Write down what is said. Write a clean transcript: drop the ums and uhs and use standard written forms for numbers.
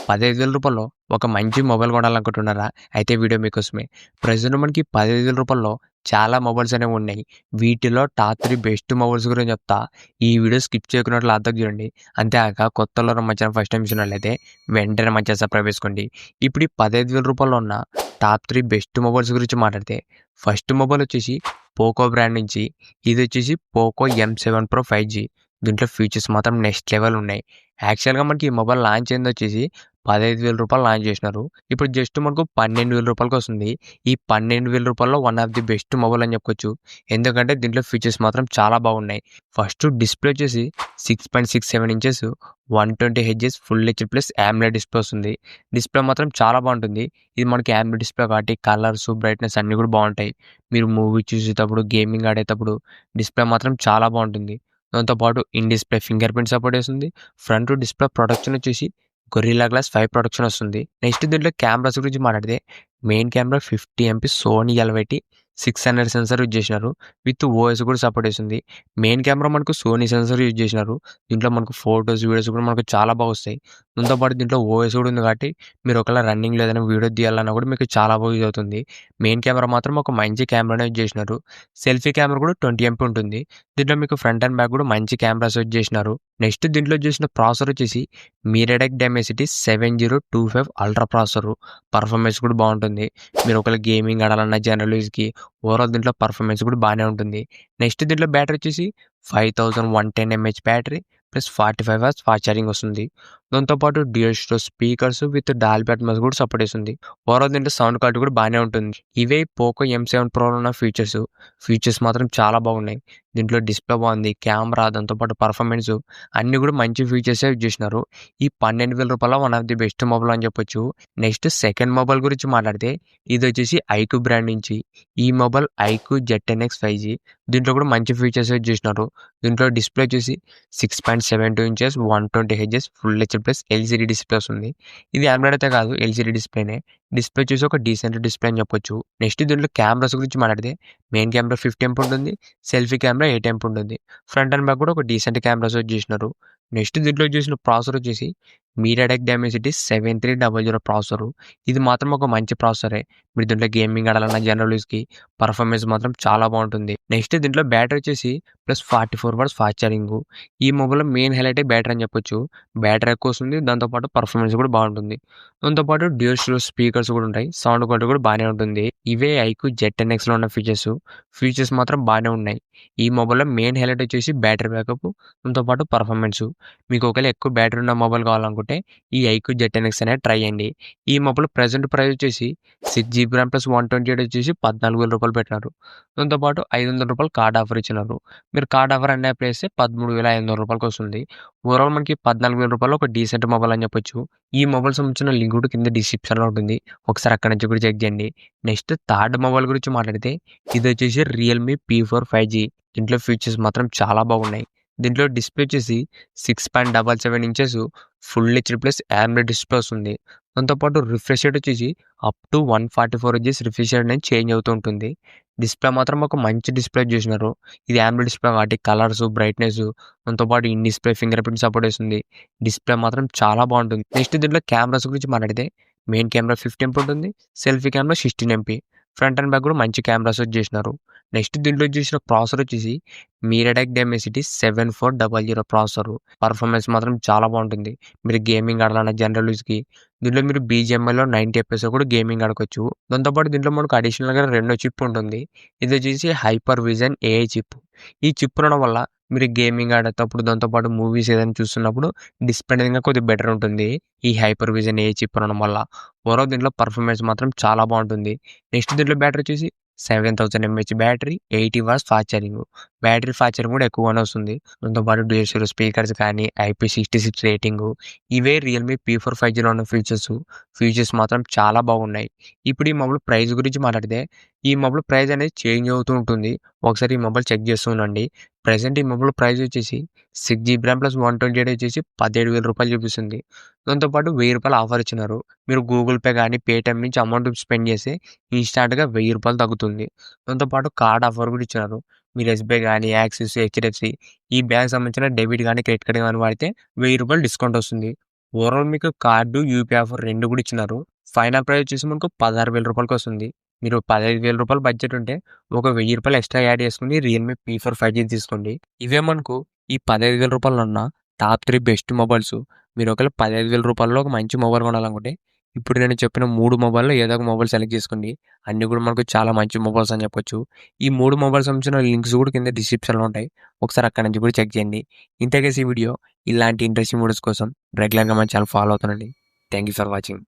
రూ. 15,000 ఒక మంచి మొబైల్ కొనాలనుకుంటున్నారా? అయితే వీడియో మీకోసమే. ప్రెజెంట్ మనకి రూ. 15,000 చాలా మొబైల్స్ అనేవి ఉన్నాయి. వీటిలో టాప్ 3 బెస్ట్ మొబైల్స్ గురించి చెప్తా. ఈ వీడియో స్కిప్ చేయకుండా లాస్ట్‌దాకా చూడండి. అంతేకాక కొత్తోళ్ళెవరైనా మన ఛానల్ ఫస్ట్ టైమ్ చూసినట్లయితే వెంటనే మన ఛానల్ సబ్స్క్రైబ్ చేసుకోండి. ఇప్పుడు ఈ రూ. 15,000 ఉన్న టాప్ 3 బెస్ట్ మొబైల్స్ గురించి మాట్లాడితే ఫస్ట్ మొబైల్ వచ్చేసి పోకో బ్రాండ్ నుంచి ఇదొచ్చేసి పోకో M7 Pro 5G. దీంట్లో ఫీచర్స్ మాత్రం నెక్స్ట్ లెవెల్ ఉన్నాయి. యాక్చువల్‌గా మనకి ఈ మొబైల్ లాంచ్ అయిందొచ్చేసి రూ. 15,000 లాంచ్ చేసినారు. ఇప్పుడు జస్ట్ మనకు రూ. 12,000 వస్తుంది. ఈ రూ. 12,000లో one of the best mobile అని చెప్పుకోవచ్చు. ఎందుకంటే దీంట్లో ఫీచర్స్ మాత్రం చాలా బాగున్నాయి. ఫస్ట్ డిస్‌ప్లే వచ్చేసి 6.67 inches 120 hertz full HD plus AMOLED display వస్తుంది. డిస్‌ప్లే మాత్రం చాలా బాగుంటుంది. ఇది మనకి AMOLED డిస్‌ప్లే కాబట్టి కలర్స్, బ్రైట్‌నెస్ అన్నీ కూడా బాగుంటాయి. మీరు మూవీ చూసేటప్పుడు, గేమింగ్ ఆడేటప్పుడు డిస్‌ప్లే మాత్రం చాలా బాగుంటుంది. దాంతో పాటు in display fingerprint support చేస్తుంది. ఫ్రంట్ డిస్‌ప్లే ప్రొటెక్షన్ వచ్చేసి గొరిల్లా గ్లాస్ 5 ప్రొటెక్షన్ వస్తుంది. నెక్స్ట్ దీంట్లో కెమెరాస్ గురించి మాట్లాడితే main camera 50 MP Sony LYT 600 sensor use చేసినారు. విత్ ఓఎస్ కూడా సపోర్ట్ చేస్తుంది. మెయిన్ కెమెరా మనకు సోనీ సెన్సార్ యూజ్ చేసినారు. దీంట్లో మనకు ఫోటోస్, వీడియోస్ కూడా మనకు చాలా బాగా వస్తాయి. దాంతో పాటు దీంట్లో ఓఎస్ కూడా ఉంది కాబట్టి మీరు ఒకవేళ రన్నింగ్‌లో ఏదైనా వీడియో తీయాలన్నా కూడా మీకు చాలా బాగా యూజ్ అవుతుంది. మెయిన్ కెమెరా మాత్రం ఒక మంచి కెమెరానే యూజ్ చేసినారు. సెల్ఫీ కెమెరా కూడా 20 ఎంపీ ఉంటుంది. దీంట్లో మీకు ఫ్రంట్ అండ్ బ్యాక్ కూడా మంచి కెమెరాస్ యూజ్ చేసినారు. నెక్స్ట్ దీంట్లో చేసిన ప్రాసెసర్ వచ్చేసి MediaTek Dimensity 7025 ultra processor. Performance కూడా బాగుంటుంది. మీరు ఒకవేళ గేమింగ్ ఆడాలన్నా జనరల్ యూజ్‌కి ఓవరాల్ దీంట్లో పర్ఫార్మెన్స్ కూడా బాగానే ఉంటుంది. నెక్స్ట్ దీంట్లో బ్యాటరీ వచ్చేసి 5110 mAh battery plus 45 hours fast charging వస్తుంది. దాంతోపాటు dual storage speakers with Dolby Atmos కూడా సపోర్ట్ చేస్తుంది. ఓవరాల్ దీంట్లో సౌండ్ క్వాలిటీ కూడా బాగానే ఉంటుంది. ఇవే పోకో M7 Proలో ఉన్న ఫీచర్స్ మాత్రం చాలా బాగున్నాయి. దీంట్లో డిస్‌ప్లే బాగుంది, కెమెరా, దాంతోపాటు పర్ఫార్మెన్స్ అన్నీ కూడా మంచి ఫీచర్సే యూజ్ చేసినారు. ఈ రూ. 12,000 one of the best mobile అని చెప్పొచ్చు. నెక్స్ట్ సెకండ్ మొబైల్ గురించి మాట్లాడితే ఇది వచ్చేసి ఐక్యూ బ్రాండ్ నుంచి ఈ మొబైల్ ఐక్యూ ZNX 5G. దీంట్లో కూడా మంచి ఫీచర్స్ యూజ్ చేసినారు. దీంట్లో డిస్‌ప్లే వచ్చేసి 6.72 inches 120 hertz full HD plus LCD display వస్తుంది. ఇది AMOLED అయితే కాదు, LCD డిస్‌ప్లేనే. డిస్‌ప్లే వచ్చేసి ఒక డీసెంట్ డిస్‌ప్లే అని చెప్పొచ్చు. నెక్స్ట్ దీంట్లో కెమెరాస్ గురించి మాట్లాడితే మెయిన్ కెమెరా 50 ఎంపీ ఉంటుంది. సెల్ఫీ కెమెరా 8 ఎంపీ ఉంటుంది. ఫ్రంట్ అండ్ బ్యాక్ కూడా ఒక డీసెంట్ కెమెరాస్ యూజ్ చేసినారు. నెక్స్ట్ దీంట్లో చేసిన ప్రాసెసర్ వచ్చేసి మీడియాటెక్ డైమెన్సిటీ 7300 ప్రాసెసర్. ఇది మాత్రం ఒక మంచి ప్రాసెసరే. మీరు దీంట్లో గేమింగ్ ఆడాలన్నా జనరల్ యూజ్‌కి పర్ఫార్మెన్స్ మాత్రం చాలా బాగుంటుంది. నెక్స్ట్ దీంట్లో బ్యాటరీ వచ్చేసి ప్లస్ 44 వాట్స్ ఫాస్ట్ ఛార్జింగ్. ఈ మొబైల్‌లో మెయిన్ హైలైటే బ్యాటరీ అని చెప్పొచ్చు. బ్యాటరీ ఎక్కువ వస్తుంది. దాంతోపాటు పర్ఫార్మెన్స్ కూడా బాగుంటుంది. దాంతోపాటు డ్యూయల్ స్టోరేజ్ స్పీకర్స్ కూడా ఉంటాయి. సౌండ్ క్వాలిటీ కూడా బాగానే ఉంటుంది. ఇవే ఐక్యూ ZNXలో ఉన్న ఫీచర్స్ మాత్రం బాగానే ఉన్నాయి. ఈ మొబైల్‌లో మెయిన్ హైలైట్ వచ్చేసి బ్యాటరీ బ్యాకప్, దాంతోపాటు పర్ఫార్మెన్స్. మీకు ఒకవేళ ఎక్కువ బ్యాటరీ ఉన్న మొబైల్ కావాలనుకుంటే ఈ ఐక్యూ ZNX అనేది ట్రై చేయండి. ఈ మొబైల్ ప్రెజెంట్ ప్రైస్ వచ్చేసి 6GB ర్యామ్ ప్లస్ 128 వచ్చేసి రూ. 14,000 పెట్టినారు. దాంతోపాటు రూ. 500 కార్డ్ ఆఫర్ ఇచ్చినారు. మీరు కార్డ్ ఆఫర్ అన్నీ అప్లై చేస్తే రూ. 13,500 వస్తుంది. ఓవరాల్ మనకి రూ. 14,000 ఒక డీసెంట్ మొబైల్ అని చెప్పొచ్చు. ఈ మొబైల్ సంబంధించిన లింక్ కూడా కింద డిస్క్రిప్షన్‌లో ఉంటుంది. ఒకసారి అక్కడి నుంచి కూడా చెక్ చేయండి. నెక్స్ట్ థర్డ్ మొబైల్ గురించి మాట్లాడితే ఇది వచ్చేసి రియల్‌మీ P4 5G. దీంట్లో ఫీచర్స్ మాత్రం చాలా బాగున్నాయి. దీంట్లో డిస్‌ప్లే వచ్చేసి 6.77 inches full HD plus AMOLED display వస్తుంది. దాంతోపాటు రిఫ్రెష్ రేట్ వచ్చేసి up to 144 hertz refresh rate అనేది చేంజ్ అవుతూ ఉంటుంది. డిస్‌ప్లే మాత్రం ఒక మంచి డిస్‌ప్లే చేసినారు. ఇది AMOLED డిస్‌ప్లే కాబట్టి కలర్స్, బ్రైట్‌నెస్, దాంతోపాటు in display fingerprint support చేస్తుంది. డిస్‌ప్లే మాత్రం చాలా బాగుంటుంది. నెక్స్ట్ దీంట్లో కెమెరాస్ గురించి మాట్లాడితే మెయిన్ కెమెరా 50 ఎంపీ ఉంటుంది. Selfie camera 16 MP. Front and back కూడా మంచి కెమెరాస్ యూజ్ చేసినారు. నెక్స్ట్ దీంట్లో చేసిన ప్రాసెసర్ వచ్చేసి మీడియాటెక్ డైమెన్సిటీ 7400 ప్రాసెసర్. పర్ఫార్మెన్స్ మాత్రం చాలా బాగుంటుంది. మీరు గేమింగ్ ఆడాలన్నా జనరల్ యూజ్‌కి దీంట్లో మీరు BGMIలో 90 FPS కూడా గేమింగ్ ఆడుకోవచ్చు. దాంతోపాటు దీంట్లో మనకు అడిషనల్‌గా రెండో చిప్ ఉంటుంది. ఇది వచ్చేసి హైపర్ విజన్ AI చిప్. ఈ చిప్ ఉండడం వల్ల మీరు గేమింగ్ ఆడేటప్పుడు, దాంతోపాటు మూవీస్ ఏదైనా చూస్తున్నప్పుడు డిస్ప్లే అనేది ఇంకా కొద్దిగా బెటర్ ఉంటుంది. ఈ హైపర్ విజన్ AI చిప్ ఉండడం వల్ల ఓవరాల్ దీంట్లో పర్ఫార్మెన్స్ మాత్రం చాలా బాగుంటుంది. నెక్స్ట్ దీంట్లో బ్యాటరీ వచ్చేసి 7000 mAh battery, 80 watts fast charging. Battery fast charging కూడా ఎక్కువగానే వస్తుంది. దాంతోపాటు డ్యూయల్ స్టోరేజ్ స్పీకర్స్ కానీ IP66 రేటింగ్. ఇవే రియల్‌మీ P4 5Gలో ఉన్న ఫీచర్స్ మాత్రం చాలా బాగున్నాయి. ఇప్పుడు ఈ మొబైల్ ప్రైస్ గురించి మాట్లాడితే ఈ మొబైల్ ప్రైస్ అనేది చేంజ్ అవుతూ ఉంటుంది. ఒకసారి ఈ మొబైల్ చెక్ చేస్తూ ఉండండి. ప్రెజెంట్ ఈ మొబైల్ ప్రైస్ వచ్చేసి 6GB ర్యామ్ ప్లస్ 128 వచ్చేసి రూ. 17,000 చూపిస్తుంది. దాంతోపాటు రూ. 1,000 ఆఫర్ ఇచ్చినారు. మీరు గూగుల్ పే కానీ పేటీఎం నుంచి అమౌంట్ స్పెండ్ చేస్తే ఇన్‌స్టాంట్‌గా రూ. 1,000 తగ్గుతుంది. దాంతోపాటు కార్డ్ ఆఫర్ కూడా ఇచ్చినారు. మీరు SBI కానీ, యాక్సిస్, HDFC ఈ బ్యాంక్ సంబంధించిన డెబిట్ కానీ, క్రెడిట్ కార్డ్ కానీ వాడితే రూ. 1,000 డిస్కౌంట్ వస్తుంది. ఓవరాల్ మీకు కార్డు, యూపీఐ ఆఫర్ 2 కూడా ఇచ్చినారు. ఫైనల్ ప్రైస్ వచ్చేసి మనకు 16,000 రూపాయలకి వస్తుంది. మీరు 15,000 రూపాయలు బడ్జెట్ ఉంటే ఒక 1000 రూపాయలు ఎక్స్ట్రా యాడ్ చేసుకుని రియల్‌మీ P4 5G తీసుకోండి. ఇవే మనకు ఈ 15,000 రూపాయల్లో ఉన్న టాప్ 3 బెస్ట్ మొబైల్స్. మీరు ఒకవేళ 15,000 రూపాయల్లో ఒక మంచి మొబైల్ కొనాలనుకుంటే ఇప్పుడు నేను చెప్పిన 3 మొబైల్‌లో ఏదో ఒక మొబైల్ సెలెక్ట్ చేసుకోండి. అన్నీ కూడా మనకు చాలా మంచి మొబైల్స్ అని చెప్పొచ్చు. ఈ 3 మొబైల్స్ సంబంధించిన లింక్స్ కూడా కింద డిస్క్రిప్షన్‌లో ఉంటాయి. ఒకసారి అక్కడి నుంచి కూడా చెక్ చేయండి. ఇంతే గైస్ ఈ వీడియో. ఇలాంటి ఇంట్రెస్టింగ్ వీడియోస్ కోసం రెగ్యులర్‌గా మన ఛానల్ ఫాలో అవుతుండండి. Thank you for watching.